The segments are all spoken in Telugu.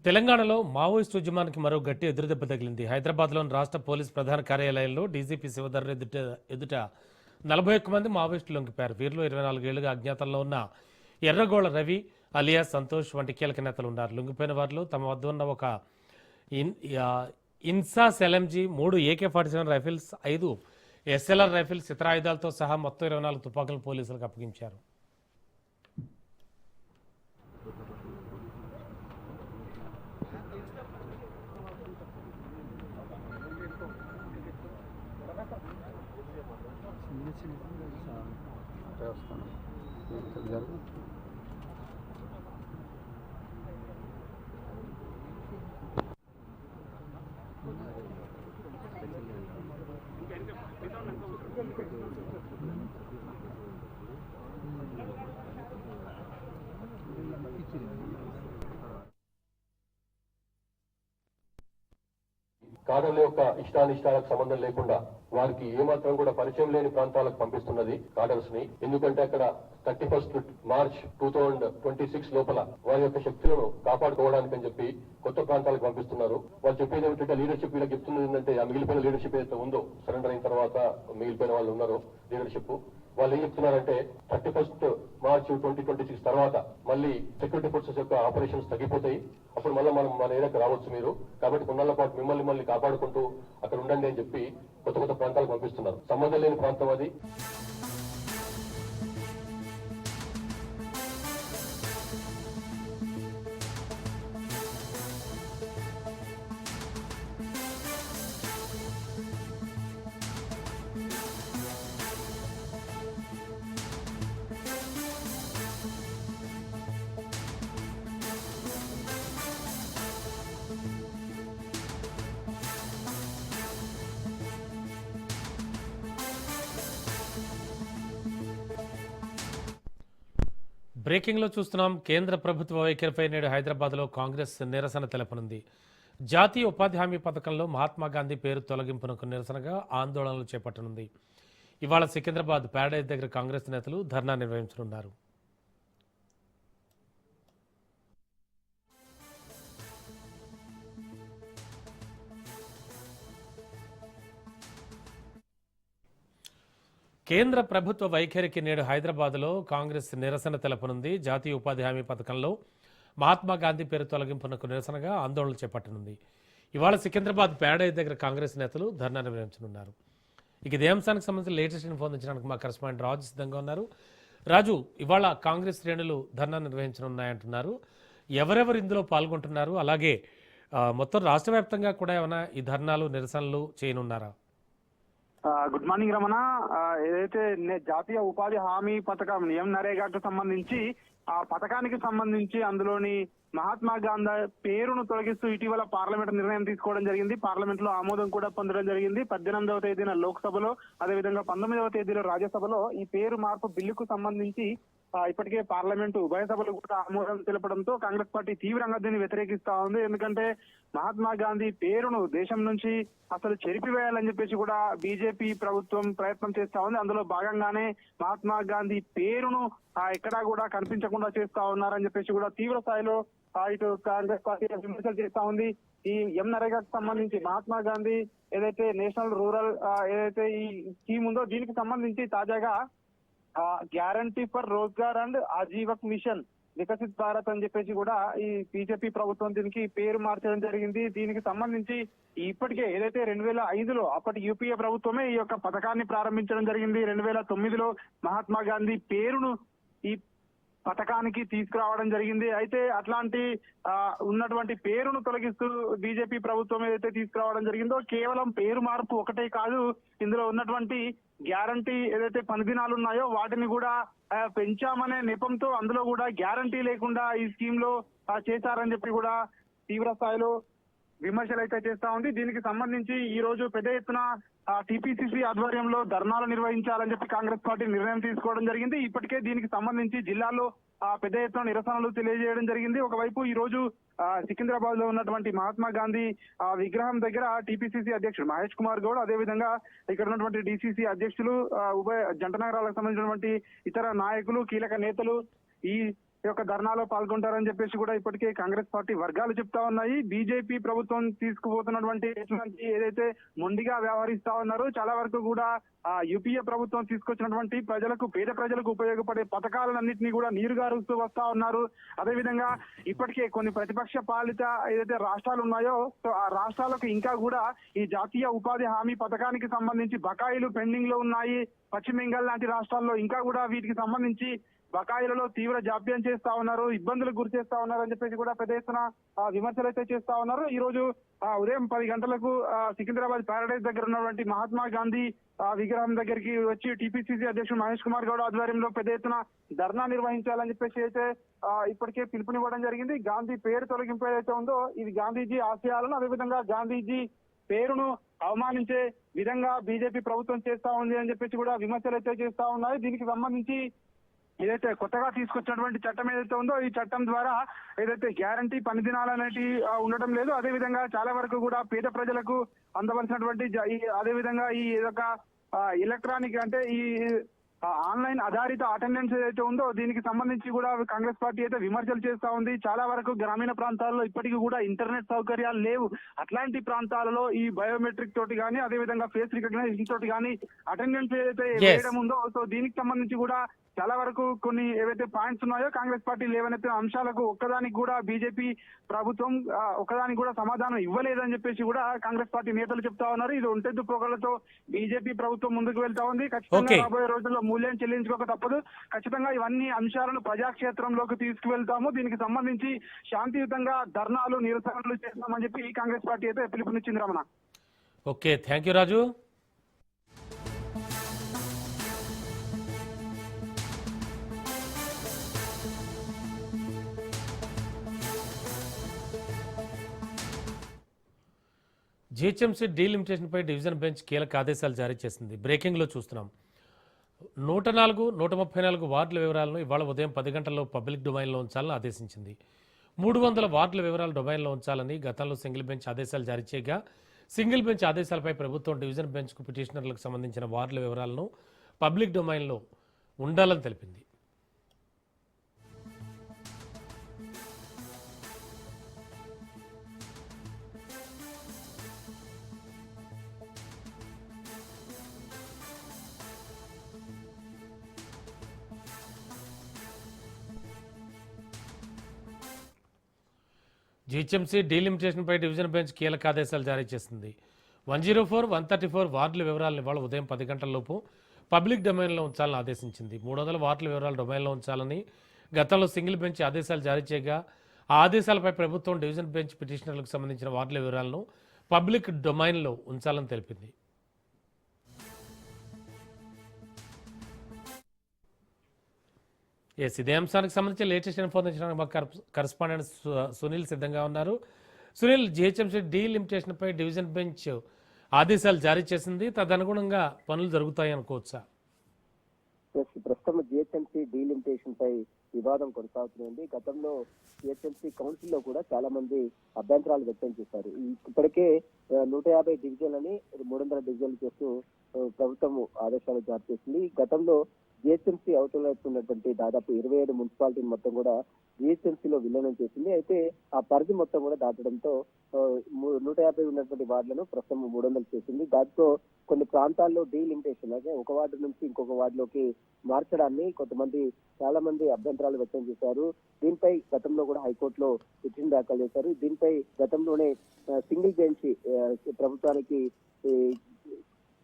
తెలంగాణలో మావోయిస్టు ఉద్యమానికి మరో గట్టి ఎదురుదెబ్బ తగిలింది. హైదరాబాద్లోని రాష్ట్ర పోలీస్ ప్రధాన కార్యాలయంలో డీజీపీ శివధర్ ఎదుట 41 మంది మావోయిస్టులు లొంగిపోయారు. వీరిలో 24 ఏళ్లుగా అజ్ఞాతంలో ఉన్న ఎర్రగోళ రవి, అలియాస్ సంతోష్ వంటి కీలక నేతలు ఉన్నారు. లొంగిపోయిన వారిలో తమ వద్ద ఉన్న ఒక INSAS LMG, 3 AK-47 rifles, 5 SLR rifles, ఇతర ఆయుధాలతో సహా మొత్తం 24 తుపాకులను పోలీసులకు అప్పగించారు. కాడర్ల యొక్క ఇష్టానిష్టాలకు సంబంధం లేకుండా వారికి ఏమాత్రం కూడా పరిచయం లేని ప్రాంతాలకు పంపిస్తున్నది కాడర్స్ ని. ఎందుకంటే అక్కడ 31 మార్చ్ 2026 లోపల వారి యొక్క శక్తులను కాపాడుకోవడానికి అని చెప్పి కొత్త ప్రాంతాలకు పంపిస్తున్నారు. వాళ్ళు చెప్పేది ఏమిటంటే లీడర్షిప్ వీళ్ళకి చెప్తున్నది ఏంటంటే ఆ మిగిలిపోయిన లీడర్షిప్ ఏదైతే ఉందో, సరెండర్ అయిన తర్వాత మిగిలిపోయిన వాళ్ళు ఉన్నారో లీడర్షిప్, వాళ్ళు ఏం చెప్తున్నారంటే 31 మార్చ్ 2026 తర్వాత మళ్ళీ సెక్యూరిటీ ఫోర్సెస్ యొక్క ఆపరేషన్స్ తగ్గిపోతాయి, అప్పుడు మళ్ళీ మనం మన ఏరియాకి రావచ్చు మీరు, కాబట్టి కొన్నాళ్ళ పాటు మిమ్మల్ని కాపాడుకుంటూ అక్కడ ఉండండి అని చెప్పి కొత్త ప్రాంతాలకు పంపిస్తున్నారు. సంబంధం లేని ప్రాంతం అది. బ్రేకింగ్లో చూస్తున్నాం. కేంద్ర ప్రభుత్వ వైఖరిపై నేడు హైదరాబాద్లో కాంగ్రెస్ నిరసన తెలపనుంది. జాతీయ ఉపాధి హామీ పథకంలో మహాత్మా గాంధీ పేరు తొలగింపునకు నిరసనగా ఆందోళనలు చేపట్టనుంది. ఇవాళ సికింద్రాబాద్ ప్యారడైజ్ దగ్గర కాంగ్రెస్ నేతలు ధర్నా నిర్వహించనున్నారు. కేంద్ర ప్రభుత్వ వైఖరికి నేడు హైదరాబాద్లో కాంగ్రెస్ నిరసన తెలపనుంది. జాతీయ ఉపాధి హామీ పథకంలో మహాత్మా గాంధీ పేరు తొలగింపునకు నిరసనగా ఆందోళనలు చేపట్టనుంది. ఇవాళ సికింద్రాబాద్ ప్యారడైజ్ దగ్గర కాంగ్రెస్ నేతలు ధర్నా నిర్వహించనున్నారు. ఇక ఇదే అంశానికి సంబంధించిన లేటెస్ట్ ఇన్ఫో అందించడానికి మా కరెస్పాండెంట్ రాజు సిద్ధంగా ఉన్నారు. రాజు, ఇవాళ కాంగ్రెస్ శ్రేణులు ధర్నా నిర్వహించనున్నాయంటున్నారు. ఎవరెవరు ఇందులో పాల్గొంటున్నారు? అలాగే మొత్తం రాష్ట్ర వ్యాప్తంగా కూడా ఏమైనా ఈ ధర్నాలు నిరసనలు చేయనున్నారా? Good morning Ramana. ఏదైతే జాతీయ ఉపాధి హామీ పథకం నరేగాకు సంబంధించి ఆ పథకానికి సంబంధించి అందులోని మహాత్మా గాంధీ పేరును తొలగిస్తూ ఇటీవల పార్లమెంట్ నిర్ణయం తీసుకోవడం జరిగింది. పార్లమెంట్ లో ఆమోదం కూడా పొందడం జరిగింది. 18వ తేదీన లోక్సభలో, అదేవిధంగా 19వ తేదీలో రాజ్యసభలో ఈ పేరు మార్పు బిల్లుకు సంబంధించి ఇప్పటికే పార్లమెంటు ఉభయ సభలు కూడా ఆమోదం తెలపడంతో కాంగ్రెస్ పార్టీ తీవ్రంగా దీన్ని వ్యతిరేకిస్తా ఉంది. ఎందుకంటే మహాత్మా గాంధీ పేరును దేశం నుంచి అసలు చెరిపివేయాలని చెప్పేసి కూడా బీజేపీ ప్రభుత్వం ప్రయత్నం చేస్తా ఉంది. అందులో భాగంగానే మహాత్మా గాంధీ పేరును ఎక్కడా కూడా కనిపించకుండా చేస్తా ఉన్నారని చెప్పేసి కూడా తీవ్ర స్థాయిలో ఇటు కాంగ్రెస్ పార్టీ విమర్శలు చేస్తా ఉంది. ఈ నరేగాకు సంబంధించి మహాత్మా గాంధీ ఏదైతే నేషనల్ రూరల్ ఏదైతే ఈ స్కీమ్ ఉందో దీనికి సంబంధించి తాజాగా guarantee for Rozgar and Ajeevika mission Viksit Bharat అని చెప్పేసి కూడా ఈ బీజేపీ ప్రభుత్వం దీనికి పేరు మార్చడం జరిగింది. దీనికి సంబంధించి ఇప్పటికే ఏదైతే 2005లో అప్పటి యూపీఏ ప్రభుత్వమే ఈ యొక్క పథకాన్ని ప్రారంభించడం జరిగింది. 2009లో మహాత్మా గాంధీ పేరును ఈ పథకానికి తీసుకురావడం జరిగింది. అయితే అట్లాంటి ఉన్నటువంటి పేరును తొలగిస్తూ బీజేపీ ప్రభుత్వం ఏదైతే తీసుకురావడం జరిగిందో కేవలం పేరు మార్పు ఒకటే కాదు, ఇందులో ఉన్నటువంటి గ్యారంటీ ఏదైతే పని దినాలు ఉన్నాయో వాటిని కూడా పెంచామనే నెపంతో అందులో కూడా గ్యారంటీ లేకుండా ఈ స్కీమ్ లో చేశారని చెప్పి కూడా తీవ్ర స్థాయిలో విమర్శలు అయితే చేస్తా ఉంది. దీనికి సంబంధించి ఈ రోజు పెద్ద ఎత్తున టీపీసీసీ ఆధ్వర్యంలో ధర్నాలు నిర్వహించాలని చెప్పి కాంగ్రెస్ పార్టీ నిర్ణయం తీసుకోవడం జరిగింది. ఇప్పటికే దీనికి సంబంధించి జిల్లాలో పెద్ద ఎత్తున నిరసనలు తెలియజేయడం జరిగింది. ఒకవైపు ఈ రోజు సికింద్రాబాద్ లో ఉన్నటువంటి మహాత్మా గాంధీ విగ్రహం దగ్గర టీపీసీసీ అధ్యక్షుడు మహేష్ కుమార్ గౌడ్, అదేవిధంగా ఇక్కడ ఉన్నటువంటి డీసీసీ అధ్యక్షులు, ఉభయ జంట నగరాలకు సంబంధించినటువంటి ఇతర నాయకులు, కీలక నేతలు ఈ ఈ యొక్క ధర్నాలో పాల్గొంటారని చెప్పేసి కూడా ఇప్పటికే కాంగ్రెస్ పార్టీ వర్గాలు చెప్తా ఉన్నాయి. బీజేపీ ప్రభుత్వం తీసుకుపోతున్నటువంటి ఏదైతే మొండిగా వ్యవహరిస్తా ఉన్నారో చాలా వరకు కూడా యూపీఏ ప్రభుత్వం తీసుకొచ్చినటువంటి పేద ప్రజలకు ఉపయోగపడే పథకాలన్నింటినీ కూడా నీరుగారుస్తూ వస్తా ఉన్నారు. అదేవిధంగా ఇప్పటికే కొన్ని ప్రతిపక్ష పాలిత ఏదైతే రాష్ట్రాలు ఉన్నాయో సో ఆ రాష్ట్రాలకు ఇంకా కూడా ఈ జాతీయ ఉపాధి హామీ పథకానికి సంబంధించి బకాయిలు పెండింగ్ లో ఉన్నాయి. పశ్చిమ బెంగాల్ లాంటి రాష్ట్రాల్లో ఇంకా కూడా వీటికి సంబంధించి బకాయిలలో తీవ్ర జాప్యం చేస్తా ఉన్నారు, ఇబ్బందులకు గురి చేస్తా ఉన్నారు అని చెప్పేసి కూడా పెద్ద ఎత్తున విమర్శలు అయితే చేస్తా ఉన్నారు. ఈ రోజు ఉదయం 10 గంటలకు సికింద్రాబాద్ ప్యారడైజ్ దగ్గర ఉన్నటువంటి మహాత్మా గాంధీ విగ్రహం దగ్గరికి వచ్చి టీపీసీసీ అధ్యక్షుడు మహేష్ కుమార్ గౌడ్ ఆధ్వర్యంలో పెద్ద ఎత్తున ధర్నా నిర్వహించాలని చెప్పేసి అయితే ఇప్పటికే పిలుపునివ్వడం జరిగింది. గాంధీ పేరు తొలగింపు ఏదైతే ఉందో ఇది గాంధీజీ ఆశయాలను అదేవిధంగా గాంధీజీ పేరును అవమానించే విధంగా బీజేపీ ప్రభుత్వం చేస్తా ఉంది అని చెప్పేసి కూడా విమర్శలు అయితే చేస్తా ఉన్నాయి. దీనికి సంబంధించి ఏదైతే కొత్తగా తీసుకొచ్చినటువంటి చట్టం ఏదైతే ఉందో ఈ చట్టం ద్వారా ఏదైతే గ్యారంటీ పని దినాలు అనేటివి ఉండటం లేదు. అదే విధంగా చాలా వరకు కూడా పేద ప్రజలకు అందవలసినటువంటి అదే విధంగా ఈ ఏదొక ఎలక్ట్రానిక్ అంటే ఈ ఆన్లైన్ ఆధారిత అటెండెన్స్ ఏదైతే ఉందో దీనికి సంబంధించి కూడా కాంగ్రెస్ పార్టీ అయితే విమర్శలు చేస్తా ఉంది. చాలా వరకు గ్రామీణ ప్రాంతాల్లో ఇప్పటికీ కూడా ఇంటర్నెట్ సౌకర్యాలు లేవు. అట్లాంటి ప్రాంతాలలో ఈ బయోమెట్రిక్ తోటి కానీ అదే విధంగా ఫేస్ రికగ్నైజేషన్ తోటి కానీ అటెండెన్స్ ఏదైతే వేయడం ఉందో సో దీనికి సంబంధించి కూడా చాలా వరకు కొన్ని ఏవైతే పాయింట్స్ ఉన్నాయో కాంగ్రెస్ పార్టీ లేవనెత్తిన అంశాలకు ఒక్కదానికి కూడా బీజేపీ ప్రభుత్వం ఒక్కదానికి కూడా సమాధానం ఇవ్వలేదని చెప్పేసి కూడా కాంగ్రెస్ పార్టీ నేతలు చెప్తా ఉన్నారు. ఇది ఒంటెద్దు పొగలతో బీజేపీ ప్రభుత్వం ముందుకు వెళ్తా ఉంది. ఖచ్చితంగా రాబోయే రోజుల్లో మూల్యం చెల్లించుకోక తప్పదు. ఖచ్చితంగా ఇవన్నీ అంశాలను ప్రజాక్షేత్రంలోకి తీసుకువెళ్తాము. దీనికి సంబంధించి శాంతియుతంగా ధర్నాలు నిరసనలు చేస్తామని చెప్పి కాంగ్రెస్ పార్టీ అయితే పిలుపునిచ్చింది. Ramana. Okay, thank you Raju. GHMC డీలిమిటేషన్పై డివిజన్ బెంచ్ కీలక ఆదేశాలు జారీ చేసింది. బ్రేకింగ్లో చూస్తున్నాం. 104, 134 వార్డుల వివరాలను ఇవాళ ఉదయం 10 గంటల్లో పబ్లిక్ డొమైన్లో ఉంచాలని ఆదేశించింది. 300 వార్డుల వివరాలు డొమైన్లో ఉంచాలని గతంలో సింగిల్ బెంచ్ ఆదేశాలు జారీ చేయగా సింగిల్ బెంచ్ ఆదేశాలపై ప్రభుత్వం డివిజన్ బెంచ్కు పిటిషనర్లకు సంబంధించిన వార్డుల వివరాలను పబ్లిక్ డొమైన్లో ఉండాలని తెలిపింది. జీహెచ్ఎంసీ డీలిమిటేషన్పై డివిజన్ బెంచ్ కీలక ఆదేశాలు జారీ చేసింది. 104, 134 వార్డుల వివరాలను ఇవాళ ఉదయం 10 గంటలలోపు పబ్లిక్ డొమైన్లో ఉంచాలని ఆదేశించింది. 300 వార్డుల వివరాలు డొమైన్లో ఉంచాలని గతంలో సింగిల్ బెంచ్ ఆదేశాలు జారీ చేయగా ఆ ఆదేశాలపై ప్రభుత్వం డివిజన్ బెంచ్ పిటిషనర్లకు సంబంధించిన వార్డుల వివరాలను పబ్లిక్ డొమైన్లో ఉంచాలని తెలిపింది. ఇదే అంశానికి సంబంధించి లేటెస్ట్ ఇన్ఫర్మేషన్ మా కరస్పాండెంట్ సునీల్ సిద్ధంగా ఉన్నారు. సునీల్, జీహెచ్ఎంసీ డీలిమిటేషన్పై డివిజన్ బెంచ్ ఆదేశాలు జారీ చేసింది, తదనుగుణంగా పనులు జరుగుతాయి అనుకోవచ్చా? ప్రస్తుతం జీహెచ్ఎంసీ డీలిమిటేషన్ పై వివాదం కొనసాగుతుంది. గతంలో జీహెచ్ఎంసీ కౌన్సిల్ లో కూడా చాలా మంది అభ్యంతరాలు వ్యక్తం చేశారు. ఇప్పటికే 150 డివిజన్లని 300 డివిజన్లు చేస్తూ ప్రభుత్వం ఆదేశాలు జారీ చేసింది. గతంలో జిహెచ్ఎంసీ అవతల ఉన్నటువంటి దాదాపు 27 మున్సిపాలిటీని మొత్తం కూడా జిహెచ్ఎంసీలో విలీనం చేసింది. అయితే ఆ పరిధి మొత్తం కూడా దాటడంతో 150 ఉన్నటువంటి వార్డులను ప్రస్తుతం 300 చేసింది. దాంతో కొన్ని ప్రాంతాల్లో డీలిమిటేషన్ అంటే ఒక వార్డు నుంచి ఇంకొక వార్డులోకి మార్చడాన్ని చాలా మంది అభ్యంతరాలు వ్యక్తం చేశారు. దీనిపై గతంలో కూడా హైకోర్టులో పిటిషన్ దాఖలు చేశారు. దీనిపై గతంలోనే సింగిల్ బెంచ్ ప్రభుత్వానికి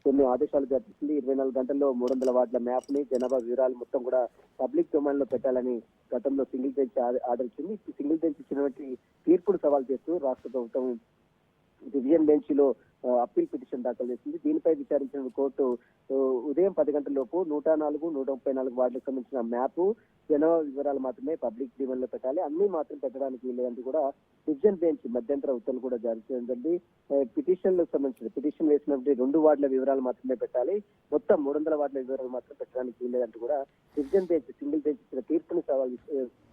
కొన్ని ఆదేశాలు జారీ చేసింది. 24 గంటల్లో 300 వార్డుల మ్యాప్ ని జనాభా వివరాలు మొత్తం కూడా పబ్లిక్ డొమైన్ లో పెట్టాలని గతంలో సింగిల్ బెంచ్ ఆర్డర్ ఇచ్చింది. సింగిల్ బెంచ్ ఇచ్చినటువంటి తీర్పును సవాల్ చేస్తూ రాష్ట్ర ప్రభుత్వం డివిజన్ బెంచ్ లో అప్పీల్ పిటిషన్ దాఖలు చేసింది. దీనిపై విచారించిన కోర్టు ఉదయం 10 గంటలలోపు 104, 134 వార్డులకు సంబంధించిన మ్యాప్ జనాభా వివరాలు మాత్రమే పబ్లిక్ డిమాండ్ లో పెట్టాలి, అన్ని మాత్రం పెట్టడానికి వీలేదంటూ కూడా డివిజన్ బెంచ్ మధ్యంతర ఉత్తర్వులు కూడా జారీ చేయడం. పిటిషన్లకు సంబంధించిన పిటిషన్ వేసినటువంటి 2 వార్డుల వివరాలు మాత్రమే పెట్టాలి, మొత్తం 300 వార్డుల వివరాలు మాత్రం పెట్టడానికి వీలేదంటూ కూడా డివిజన్ బెంచ్ సింగిల్ బెంచ్ ఇచ్చిన తీర్పుని సవాల్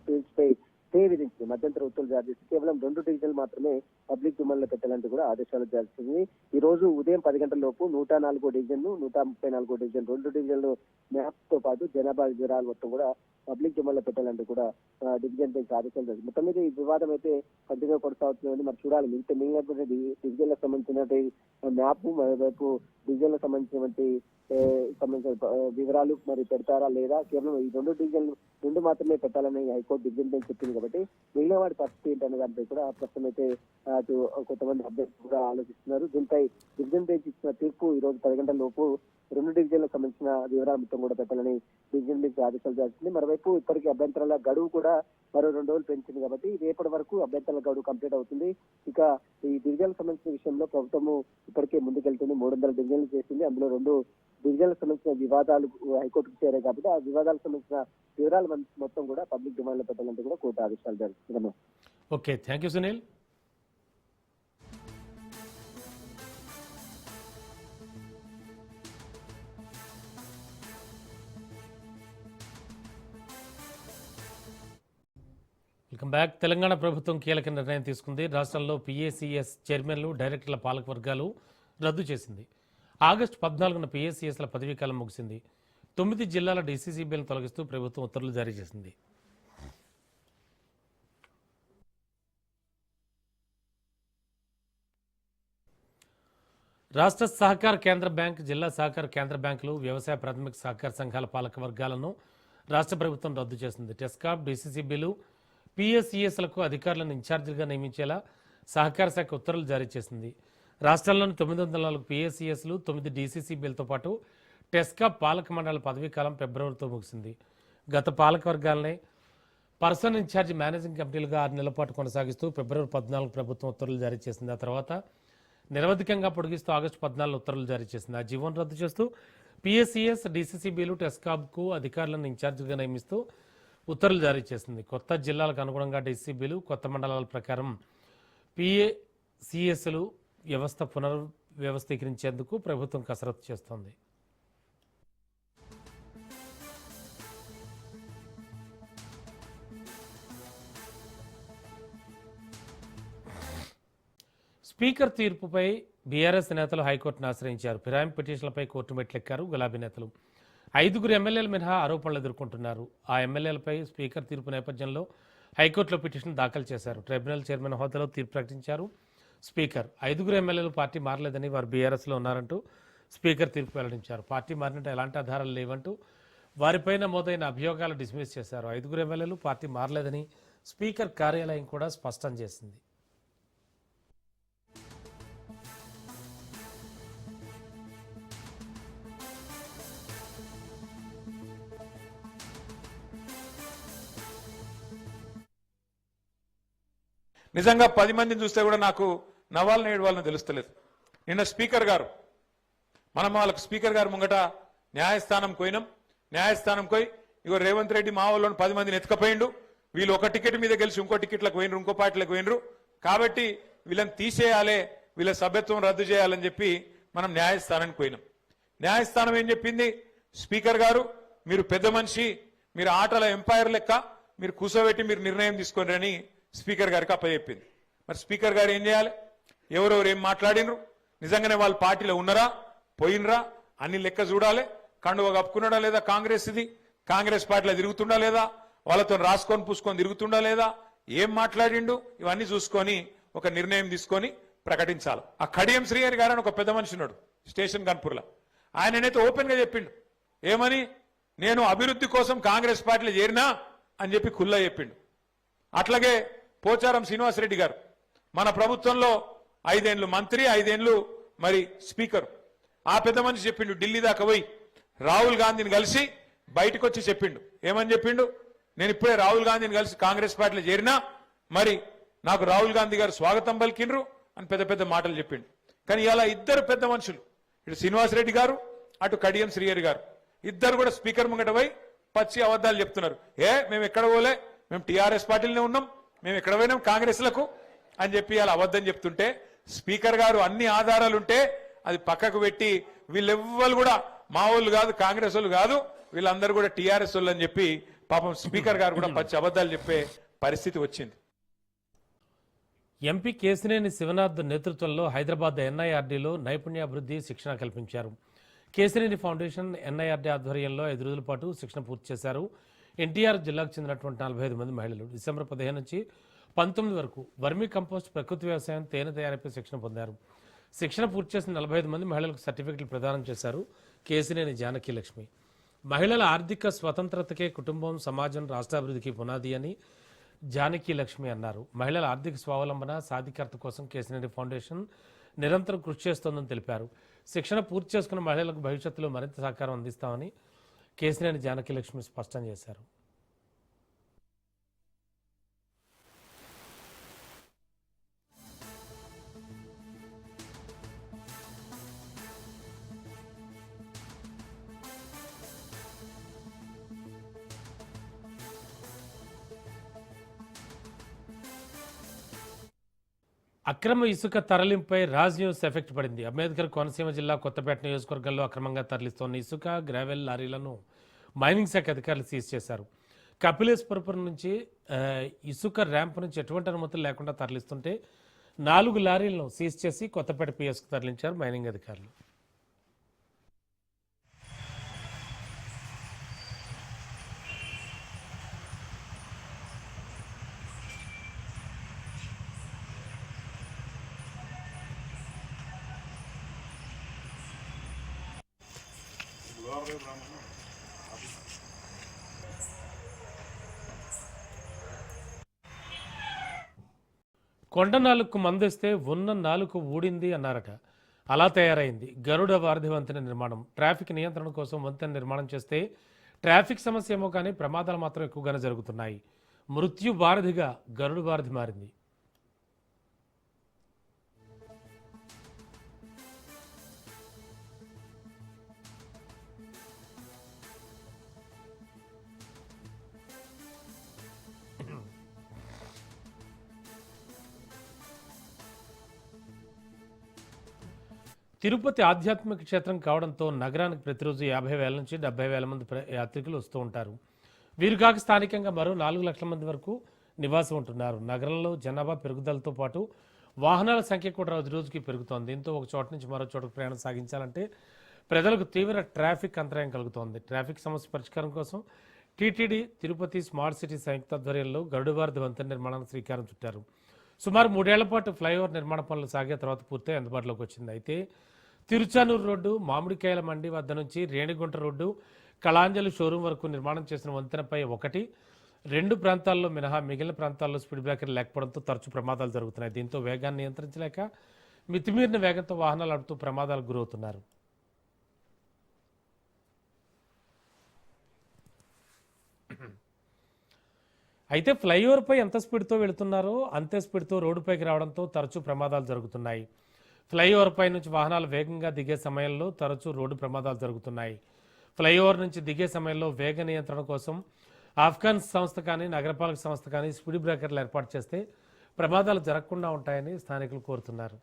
బెంచ్ పై స్టే విధించింది, మధ్యంతర ఉత్తర్వులు జారీ చేసి కేవలం 2 డివిజన్లు మాత్రమే పబ్లిక్ డిమాండ్ లో పెట్టాలంటూ కూడా ఆదేశాలు జారీ చేసింది. ఈ రోజు ఉదయం 10 గంటల లోపు 104 డివిజన్ 134 డివిజన్ 2 డివిజన్లు మ్యాప్ తో పాటు జనాభా వివరాలు మొత్తం కూడా పబ్లిక్ డిమాండ్ లో పెట్టాలంటూ కూడా డివిజన్ బెంచ్ ఆదేశాలు జరిగింది. మొత్తం మీద ఈ వివాదం అయితే కంటిన్యూ కొనసాగుతుంది. మరి చూడాలి మిగిలినటువంటి డివిజన్లకు సంబంధించినటువంటి మ్యాప్, మరోవైపు డివిజన్లకు సంబంధించినటువంటి వివరాలు మరి పెడతారా లేదా, కేవలం ఈ 2 డివిజన్లు 2 మాత్రమే పెట్టాలని హైకోర్టు డివిజన్ బెంచ్ చెప్పింది. కాబట్టి మిగిలిన వాడి పరిస్థితి ఏంటనే దానిపై కూడా ప్రస్తుతం అయితే అటు కొంతమంది అభ్యర్థులు కూడా ఆలోచిస్తున్నారు. దీనిపై డివిజన్ బెంచ్ ఇచ్చిన తీర్పు ఈ రోజు 10 గంటల లోపు 2 డివిజన్లకు సంబంధించిన వివరాలు మొత్తం కూడా పెట్టాలని డివిజన్ బెంచ్ ఆదేశాలు చేస్తుంది. మరోవైపు ఇప్పటికీ అభ్యంతరాల గడువు కూడా మరో 2 రోజులు పెంచింది. కాబట్టి రేపటి వరకు అభ్యంతరాల గడువు కంప్లీట్ అవుతుంది. ఇక ఈ డివిజన్లకు సంబంధించిన విషయంలో ప్రభుత్వము ఇప్పటికే ముందుకెళ్తుంది. 300 డివిజన్లు చేసింది. అందులో 2 డివిజన్లకు సంబంధించిన వివాదాలు హైకోర్టుకు చేరాయి. కాబట్టి ఆ వివాదాలకు సంబంధించిన వివరాలు మొత్తం కూడా పబ్లిక్ డిమాండ్ లో పెట్టాలంటే కూడా కోర్టు ఆదేశాలు జరుగుతుంది. Okay, thank you Sunil. Welcome back. Telangana ప్రభుత్వం కీలక నిర్ణయం తీసుకుంది. రాష్ట్రంలో పిఏసిఎస్ చైర్మన్లు, డైరెక్టర్ల పాలక వర్గాలు రద్దు చేసింది. ఆగస్టు 14న పిఏసిఎస్ల పదవీకాలం ముగిసింది. 9 జిల్లాల డీసీసీబీలను తొలగిస్తూ ప్రభుత్వం ఉత్తర్వులు జారీ చేసింది. రాష్ట్ర సహకార కేంద్ర బ్యాంక్, జిల్లా సహకార కేంద్ర బ్యాంకులు, వ్యవసాయ ప్రాథమిక సహకార సంఘాల పాలక వర్గాలను రాష్ట్ర ప్రభుత్వం రద్దు చేసింది. టెస్కాప్, డీసీసీబీలు, పిఎస్సిఎస్లకు అధికారులను ఇన్ఛార్జీలుగా నియమించేలా సహకార శాఖ ఉత్తర్వులు జారీ చేసింది. రాష్ట్రాల్లోని 904 పిఎస్సిఎస్లు, 9 డీసీసీబీలతో పాటు టెస్కాప్ పాలక మండలి పదవీకాలం ఫిబ్రవరితో ముగిసింది. గత పాలక వర్గాలనే పర్సన్ ఇన్ఛార్జి మేనేజింగ్ కమిటీలుగా 6 నెలల పాటు కొనసాగిస్తూ ఫిబ్రవరి 14 ప్రభుత్వం ఉత్తర్వులు జారీ చేసింది. ఆ తర్వాత నిరవధికంగా పొడిగిస్తూ ఆగస్టు 14 ఉత్తర్వులు జారీ చేసింది. ఆ జీవోను రద్దు చేస్తూ పిఎస్సిఎస్, డీసీసీబీలు, టెస్కాప్కు అధికారులను ఇన్ఛార్జిగా నియమిస్తూ ఉత్తర్వులు జారీ చేసింది. కొత్త జిల్లాలకు అనుగుణంగా డీసీబీలు, కొత్త మండలాల ప్రకారం పిఏసిఎస్లు వ్యవస్థ పునర్వ్యవస్థీకరించేందుకు ప్రభుత్వం కసరత్తు చేస్తోంది. స్పీకర్ తీర్పుపై బీఆర్ఎస్ నేతలు హైకోర్టును ఆశ్రయించారు. ఫిరాయింపు పిటిషన్లపై కోర్టు మెట్లెక్కారు గులాబీ నేతలు. 5 ఎమ్మెల్యేలు మినహా ఆరోపణలు ఎదుర్కొంటున్నారు. ఆ ఎమ్మెల్యేలపై స్పీకర్ తీర్పు నేపథ్యంలో హైకోర్టులో పిటిషన్ దాఖలు చేశారు. ట్రైబ్యునల్ చైర్మన్ హోదాలో తీర్పు ప్రకటించారు స్పీకర్. 5 ఎమ్మెల్యేలు పార్టీ మారలేదని, వారు బీఆర్ఎస్లో ఉన్నారంటూ స్పీకర్ తీర్పు వెల్లడించారు. పార్టీ మారినట్టు ఎలాంటి ఆధారాలు లేవంటూ వారిపై నమోదైన అభియోగాలు డిస్మిస్ చేశారు. 5 ఎమ్మెల్యేలు పార్టీ మారలేదని స్పీకర్ కార్యాలయం కూడా స్పష్టం చేసింది. నిజంగా 10 మందిని చూస్తే కూడా నాకు నవ్వాలని ఏడవాలని తెలుస్తలేదు. నిన్న స్పీకర్ గారు వాళ్ళకు స్పీకర్ గారు ముంగట న్యాయస్థానం పోయినాం. న్యాయస్థానం పోయి ఇగో రేవంత్ రెడ్డి మా వాళ్ళని 10 మందిని ఎత్తుకపోయిండు, వీళ్ళు ఒక టికెట్ మీద గెలిచి ఇంకో టికెట్లకు పోయినరు, ఇంకో పార్టీలకు పోయినరు, కాబట్టి వీళ్ళని తీసేయాలి, వీళ్ళ సభ్యత్వం రద్దు చేయాలని చెప్పి మనం న్యాయస్థానానికి పోయినాం. న్యాయస్థానం ఏం చెప్పింది, స్పీకర్ గారు మీరు పెద్ద మనిషి, మీరు ఆటల ఎంపైర్ లెక్క మీరు కూర్చోబెట్టి మీరు నిర్ణయం తీసుకోండి అని స్పీకర్ గారికి అప్పచెప్పింది. మరి స్పీకర్ గారు ఏం చేయాలి, ఎవరెవరు ఏం మాట్లాడినరు, నిజంగానే వాళ్ళ పార్టీలో ఉన్నారా పోయినరా అన్ని లెక్క చూడాలి. కండువ కప్పుకున్నాడా లేదా కాంగ్రెస్, ఇది కాంగ్రెస్ పార్టీలో తిరుగుతుండా లేదా, వాళ్ళతో రాసుకొని పూసుకొని తిరుగుతుండా లేదా, ఏం మాట్లాడిండు, ఇవన్నీ చూసుకొని ఒక నిర్ణయం తీసుకొని ప్రకటించాలి. ఆ కడియం శ్రీహరి గారు అని ఒక పెద్ద మనిషి ఉన్నాడు స్టేషన్ కన్పూర్లో, ఆయననైతే ఓపెన్ గా చెప్పిండు, ఏమని, నేను అభివృద్ధి కోసం కాంగ్రెస్ పార్టీలో చేరినా అని చెప్పి కుల్లా చెప్పిండు. అట్లాగే పోచారం శ్రీనివాసరెడ్డి గారు మన ప్రభుత్వంలో 5 ఏళ్లు మంత్రి, 5 ఏళ్లు మరి స్పీకర్. ఆ పెద్ద మనిషి చెప్పిండు, ఢిల్లీ దాకా పోయి రాహుల్ గాంధీని కలిసి బయటకు వచ్చి చెప్పిండు, ఏమని చెప్పిండు, నేను ఇప్పుడే రాహుల్ గాంధీని కలిసి కాంగ్రెస్ పార్టీలో చేరినా, మరి నాకు రాహుల్ గాంధీ గారు స్వాగతం పలికిండ్రు అని పెద్ద పెద్ద మాటలు చెప్పిండు. కానీ ఇలా ఇద్దరు పెద్ద మనుషులు, ఇటు శ్రీనివాసరెడ్డి గారు అటు కడియం శ్రీహరి గారు, ఇద్దరు కూడా స్పీకర్ ముంగట పోయి పచ్చి అబద్ధాలు చెప్తున్నారు. మేము ఎక్కడ పోలే, మేము టీఆర్ఎస్ పార్టీలోనే ఉన్నాం, మేము ఎక్కడ పోయినాం కాంగ్రెస్ లకు అని చెప్పి అలా అబద్ధం చెప్తుంటే, స్పీకర్ గారు అన్ని ఆధారాలుంటే అది పక్కకు పెట్టి వీళ్ళెవ్వరు కూడా మా వాళ్ళు కాదు, కాంగ్రెస్ వాళ్ళు కాదు, వీళ్ళందరూ కూడా టీఆర్ఎస్ వాళ్ళు అని చెప్పి పాపం స్పీకర్ గారు కూడా పచ్చి అబద్ధాలు చెప్పే పరిస్థితి వచ్చింది. ఎంపీ కేశినేని శివనాథ్ నేతృత్వంలో హైదరాబాద్ ఎన్ఐఆర్డీలో నైపుణ్యాభివృద్ధి శిక్షణ కల్పించారు. కేశినేని ఫౌండేషన్ ఎన్ఐఆర్డీ ఆధ్వర్యంలో 5 రోజుల పాటు శిక్షణ పూర్తి చేశారు. ఎన్టీఆర్ జిల్లాకు చెందినటువంటి 45 మంది మహిళలు డిసెంబర్ 15 నుంచి 19 వరకు వర్మీ కంపోస్ట్, ప్రకృతి వ్యవసాయం, తేనె తయారీపై శిక్షణ పొందారు. శిక్షణ పూర్తి చేసిన 45 మంది మహిళలకు సర్టిఫికెట్లు ప్రదానం చేశారు కేశినేని జానకి లక్ష్మి. మహిళల ఆర్థిక స్వతంత్రతకే కుటుంబం, సమాజం, రాష్ట్రాభివృద్ధికి పునాది అని జానకి లక్ష్మి అన్నారు. మహిళల ఆర్థిక స్వావలంబన, సాధికారత కోసం కేశినేని ఫౌండేషన్ నిరంతరం కృషి చేస్తోందని తెలిపారు. శిక్షణ పూర్తి చేసుకున్న మహిళలకు భవిష్యత్తులో మరింత సహకారం అందిస్తామని కేశినేని జానకి లక్ష్మి స్పష్టం చేశారు. అక్రమ ఇసుక తరలింపై రాజ్ న్యూస్ ఎఫెక్ట్ పడింది. అంబేద్కర్ కోనసీమ జిల్లా కొత్తపేట నియోజకవర్గంలో అక్రమంగా తరలిస్తోన్న ఇసుక, గ్రావెల్ లారీలను మైనింగ్ శాఖ అధికారులు సీజ్ చేశారు. కపిలేశ్వరపురం నుంచి ఇసుక ర్యాంప్ నుంచి ఎటువంటి అనుమతులు లేకుండా తరలిస్తుంటే 4 లారీలను సీజ్ చేసి కొత్తపేట పిఎస్కు తరలించారు మైనింగ్ అధికారులు. కొండ నాలుగు మందేస్తే ఉన్న నాలుగు ఊడింది అన్నారట. అలా తయారైంది గరుడ వారధి వంతెన నిర్మాణం. ట్రాఫిక్ నియంత్రణ కోసం వంతెన నిర్మాణం చేస్తే ట్రాఫిక్ సమస్య ఏమో కానీ ప్రమాదాలు మాత్రం ఎక్కువగానే జరుగుతున్నాయి. మృత్యు వారధిగా గరుడు వారధి మారింది. తిరుపతి ఆధ్యాత్మిక క్షేత్రం కావడంతో నగరానికి ప్రతిరోజు 50,000 నుంచి 70,000 మంది యాత్రికులు వస్తూ ఉంటారు. వీరు కాక స్థానికంగా మరో 4 లక్షల మంది వరకు నివాసం ఉంటున్నారు. నగరంలో జనాభా పెరుగుదలతో పాటు వాహనాల సంఖ్య కూడా రోజు రోజుకి పెరుగుతోంది. దీంతో ఒక చోట నుంచి మరో చోటకు ప్రయాణం సాగించాలంటే ప్రజలకు తీవ్ర ట్రాఫిక్ అంతరాయం కలుగుతోంది. ట్రాఫిక్ సమస్య పరిష్కారం కోసం టీటీడీ, తిరుపతి స్మార్ట్ సిటీ సంయుక్త ఆధ్వర్యంలో గరుడవారధి వంతెన నిర్మాణానికి శ్రీకారం చుట్టారు. సుమారు 3 ఏళ్ల పాటు ఫ్లైఓవర్ నిర్మాణ పనులు సాగే తర్వాత పూర్తి అందుబాటులోకి వచ్చింది. అయితే తిరుచానూరు రోడ్డు, మామిడికాయల మండి వద్ద నుంచి రేణిగుంట రోడ్డు, కళాంజలి షోరూం వరకు నిర్మాణం చేసిన వంతెనపై 1, 2 ప్రాంతాల్లో మినహా మిగిలిన ప్రాంతాల్లో స్పీడ్ బ్రేకర్ లేకపోవడంతో తరచూ ప్రమాదాలు జరుగుతున్నాయి. దీంతో వేగాన్ని నియంత్రించలేక మితిమీరిన వేగంతో వాహనాలు నడుపుతూ ప్రమాదాలకు గురవుతున్నారు. అయితే ఫ్లైఓవర్పై ఎంత స్పీడ్తో వెళుతున్నారో అంతే స్పీడ్తో రోడ్డుపైకి రావడంతో తరచూ ప్రమాదాలు జరుగుతున్నాయి. ఫ్లైఓవర్పై నుంచి వాహనాలు వేగంగా దిగే సమయంలో తరచూ రోడ్డు ప్రమాదాలు జరుగుతున్నాయి. ఫ్లైఓవర్ నుంచి దిగే సమయంలో వేగ నియంత్రణ కోసం ఆఫ్ఘన్ సంస్థ కానీ నగరపాలక సంస్థ కానీ స్పీడ్ బ్రేకర్లు ఏర్పాటు చేస్తే ప్రమాదాలు జరగకుండా ఉంటాయని స్థానికులు కోరుతున్నారు.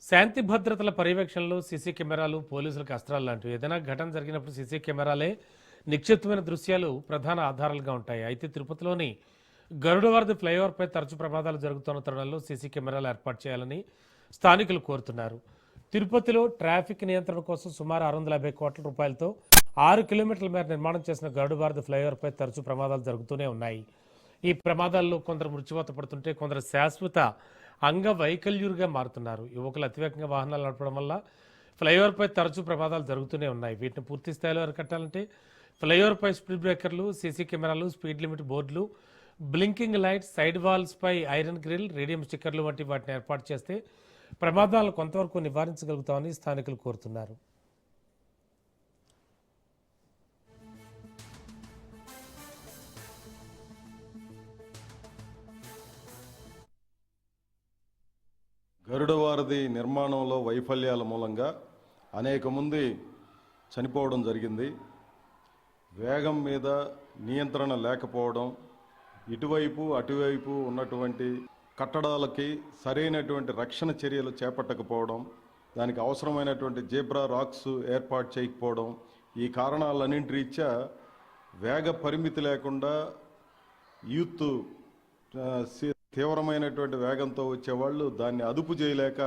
శాంతి భద్రతల పర్యవేక్షణలో సీసీ కెమెరాలు పోలీసులకు అస్త్రాలు లాంటివి. ఏదైనా ఘటన జరిగినప్పుడు సీసీ కెమెరాలే నిక్షిప్తమైన దృశ్యాలు ప్రధాన ఆధారాలుగా ఉంటాయి. అయితే తిరుపతిలోని గరుడవారధి ఫ్లైఓవర్పై తరచూ ప్రమాదాలు జరుగుతున్న తరుణంలో సీసీ కెమెరాలు ఏర్పాటు చేయాలని స్థానికులు కోరుతున్నారు. తిరుపతిలో ట్రాఫిక్ నియంత్రణ కోసం సుమారు 650 కోట్ల రూపాయలతో 6 కిలోమీటర్ల మేర నిర్మాణం చేసిన గరుడవారధి ఫ్లైఓవర్పై తరచూ ప్రమాదాలు జరుగుతూనే ఉన్నాయి. ఈ ప్రమాదాల్లో కొందరు మృత్యువాత పడుతుంటే కొందరు శాశ్వత అంగవైకల్యులుగా మారుతున్నారు. యువకులు అతివేగంగా వాహనాలు నడపడం వల్ల ఫ్లైఓవర్పై తరచూ ప్రమాదాలు జరుగుతూనే ఉన్నాయి. వీటిని పూర్తి స్థాయిలో అరికట్టాలంటే ఫ్లైఓవర్పై స్పీడ్ బ్రేకర్లు, సీసీ కెమెరాలు, స్పీడ్ లిమిట్ బోర్డులు, బ్లింకింగ్ లైట్స్, సైడ్ వాల్స్పై ఐరన్ గ్రిల్, రేడియం స్టిక్కర్లు వంటి వాటిని ఏర్పాటు చేస్తే ప్రమాదాలను కొంతవరకు నివారించగలుగుతామని స్థానికులు కోరుతున్నారు. గరుడవారధి నిర్మాణంలో వైఫల్యాల మూలంగా అనేక మంది చనిపోవడం జరిగింది. వేగం మీద నియంత్రణ లేకపోవడం, ఇటువైపు అటువైపు ఉన్నటువంటి కట్టడాలకి సరైనటువంటి రక్షణ చర్యలు చేపట్టకపోవడం, దానికి అవసరమైనటువంటి జీబ్రా రాక్స్ ఏర్పాటు చేయకపోవడం, ఈ కారణాలన్నింటి రీత్యా వేగ పరిమితి లేకుండా యూత్ తీవ్రమైనటువంటి వేగంతో వచ్చేవాళ్ళు దాన్ని అదుపు చేయలేక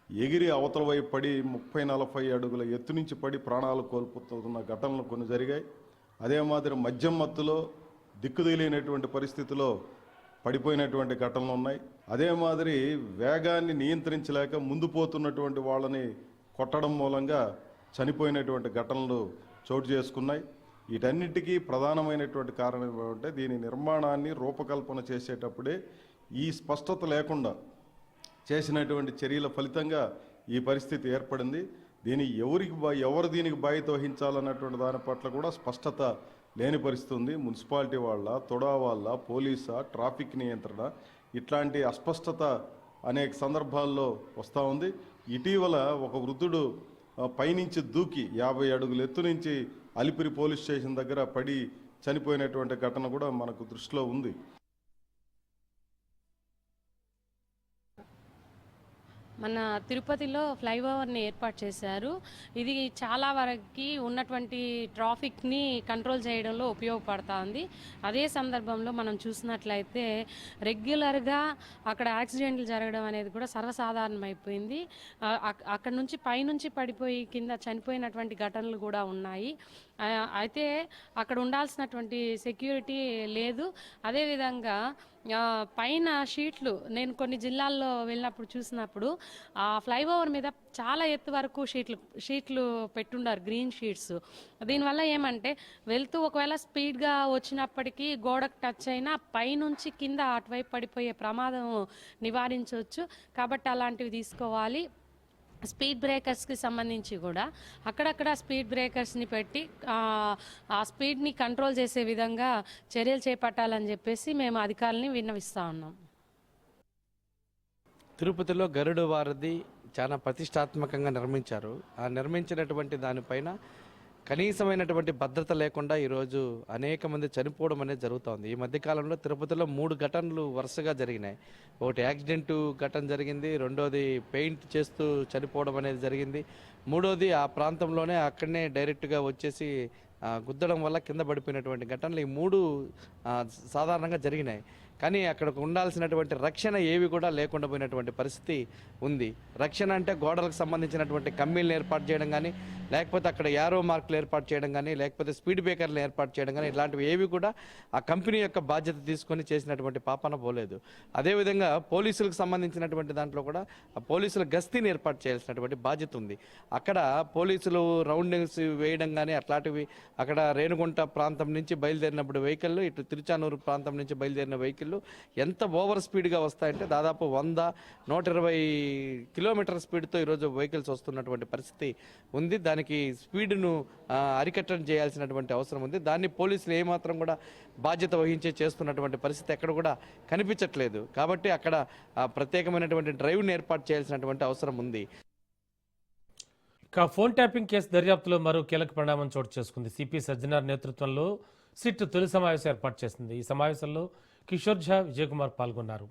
ఎగిరి అవతల వైపు పడి 30-40 అడుగుల ఎత్తు నుంచి పడి ప్రాణాలు కోల్పోతున్న ఘటనలు కొన్ని జరిగాయి. అదే మాదిరి మద్యం మత్తులో దిక్కుదేలేనటువంటి పరిస్థితిలో పడిపోయినటువంటి ఘటనలు ఉన్నాయి. అదే మాదిరి వేగాన్ని నియంత్రించలేక ముందు పోతున్నటువంటి వాళ్ళని కొట్టడం మూలంగా చనిపోయినటువంటి ఘటనలు చోటు చేసుకున్నాయి. వీటన్నిటికీ ప్రధానమైనటువంటి కారణం ఏమంటే దీని నిర్మాణాన్ని రూపకల్పన చేసేటప్పుడే ఈ స్పష్టత లేకుండా చేసినటువంటి చర్యల ఫలితంగా ఈ పరిస్థితి ఏర్పడింది. ఎవరు దీనికి బాధ్యత వహించాలన్నటువంటి దాని పట్ల కూడా స్పష్టత లేని పరిస్థితి ఉంది. మున్సిపాలిటీ వాళ్ళ, తొడా వాళ్ళ, పోలీసా, ట్రాఫిక్ నియంత్రణ, ఇట్లాంటి అస్పష్టత అనేక సందర్భాల్లో వస్తూ ఉంది. ఇటీవల ఒక వృద్ధుడు పైనుంచి దూకి 50 అడుగుల ఎత్తు నుంచి అలిపిరి పోలీస్ స్టేషన్ దగ్గర పడి చనిపోయినటువంటి ఘటన కూడా మనకు దృష్టిలో ఉంది. మన తిరుపతిలో ఫ్లైఓవర్ని ఏర్పాటు చేశారు. ఇది చాలా వరకు ఉన్నటువంటి ట్రాఫిక్ని కంట్రోల్ చేయడంలో ఉపయోగపడుతుంది. అదే సందర్భంలో మనం చూసినట్లయితే రెగ్యులర్గా అక్కడ యాక్సిడెంట్లు జరగడం అనేది కూడా సర్వసాధారణమైపోయింది. అక్కడ నుంచి పైనుంచి పడిపోయి కింద చనిపోయినటువంటి ఘటనలు కూడా ఉన్నాయి. అయితే అక్కడ ఉండాల్సినటువంటి సెక్యూరిటీ లేదు. అదేవిధంగా పైన షీట్లు, నేను కొన్ని జిల్లాల్లో వెళ్ళినప్పుడు చూసినప్పుడు ఆ ఫ్లైఓవర్ మీద చాలా ఎత్తు వరకు షీట్లు పెట్టుండారు, గ్రీన్ షీట్స్. దీనివల్ల ఏమంటే వెళ్తూ ఒకవేళ స్పీడ్గా వచ్చినప్పటికీ గోడకు టచ్ అయినా పైనుంచి కింద అటువైపు పడిపోయే ప్రమాదం నివారించవచ్చు. కాబట్టి అలాంటివి తీసుకోవాలి. స్పీడ్ బ్రేకర్స్కి సంబంధించి కూడా అక్కడక్కడ స్పీడ్ బ్రేకర్స్ని పెట్టి ఆ స్పీడ్ని కంట్రోల్ చేసే విధంగా చర్యలు చేపట్టాలని చెప్పేసి మేము అధికారులని విన్నవిస్తూ ఉన్నాం. తిరుపతిలో గరుడు వారధి చాలా ప్రతిష్టాత్మకంగా నిర్మించారు. ఆ నిర్మించినటువంటి దానిపైన కనీసమైనటువంటి భద్రత లేకుండా ఈరోజు అనేక మంది చనిపోవడం అనేది జరుగుతోంది. ఈ మధ్యకాలంలో తిరుపతిలో 3 ఘటనలు వరుసగా జరిగినాయి. ఒకటి యాక్సిడెంట్ ఘటన జరిగింది, రెండోది పెయింట్ చేస్తూ చనిపోవడం అనేది జరిగింది, మూడోది ఆ ప్రాంతంలోనే అక్కడనే డైరెక్ట్గా వచ్చేసి గుద్దడం వల్ల కింద పడిపోయినటువంటి ఘటనలు. ఈ 3 సాధారణంగా జరిగినాయి. కానీ అక్కడికి ఉండాల్సినటువంటి రక్షణ ఏవి కూడా లేకుండా పోయినటువంటి పరిస్థితి ఉంది. రక్షణ అంటే గోడలకు సంబంధించినటువంటి కమ్మీలను ఏర్పాటు చేయడం కానీ, లేకపోతే అక్కడ యారో మార్కులు ఏర్పాటు చేయడం కానీ, లేకపోతే స్పీడ్ బ్రేకర్లు ఏర్పాటు చేయడం కానీ, ఇలాంటివి ఏవి కూడా ఆ కంపెనీ యొక్క బాధ్యత తీసుకొని చేసినటువంటి పాపన పోలేదు. అదేవిధంగా పోలీసులకు సంబంధించినటువంటి దాంట్లో కూడా ఆ పోలీసుల గస్తీని ఏర్పాటు చేయాల్సినటువంటి బాధ్యత ఉంది. అక్కడ పోలీసులు రౌండింగ్స్ వేయడం కానీ అట్లాంటివి, అక్కడ రేణుగుంట ప్రాంతం నుంచి బయలుదేరినప్పుడు వెహికల్, ఇటు తిరుచానూరు ప్రాంతం నుంచి బయలుదేరిన వెహికల్ ఎంత ఓవర్ స్పీడ్గా వస్తాయంటే దాదాపు 100-120 కిలోమీటర్ స్పీడ్తో ఈరోజు వెహికల్స్ వస్తున్నటువంటి పరిస్థితి ఉంది. దానికి స్పీడ్ను అరికట్టడం చేయాల్సినటువంటి అవసరం ఉంది. దాన్ని పోలీసులు ఏమాత్రం కూడా బాధ్యత వహించే చేస్తున్నటువంటి పరిస్థితి ఎక్కడ కూడా కనిపించట్లేదు. కాబట్టి అక్కడ ప్రత్యేకమైనటువంటి డ్రైవ్ని ఏర్పాటు చేయాల్సినటువంటి అవసరం ఉంది. ఇక ఫోన్ ట్యాపింగ్ కేసు దర్యాప్తులో మరో కీలక పరిణామం చోటు చేసుకుంది. సిపి సజ్జనార్ నేతృత్వంలో సిట్ తొలి సమావేశం ఏర్పాటు చేసింది. ఈ సమావేశంలో కిషోర్ ఝా, విజయ్ కుమార్ పాల్గొన్నారు.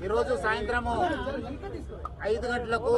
ఈరోజు సాయంత్రము 5 గంటలకు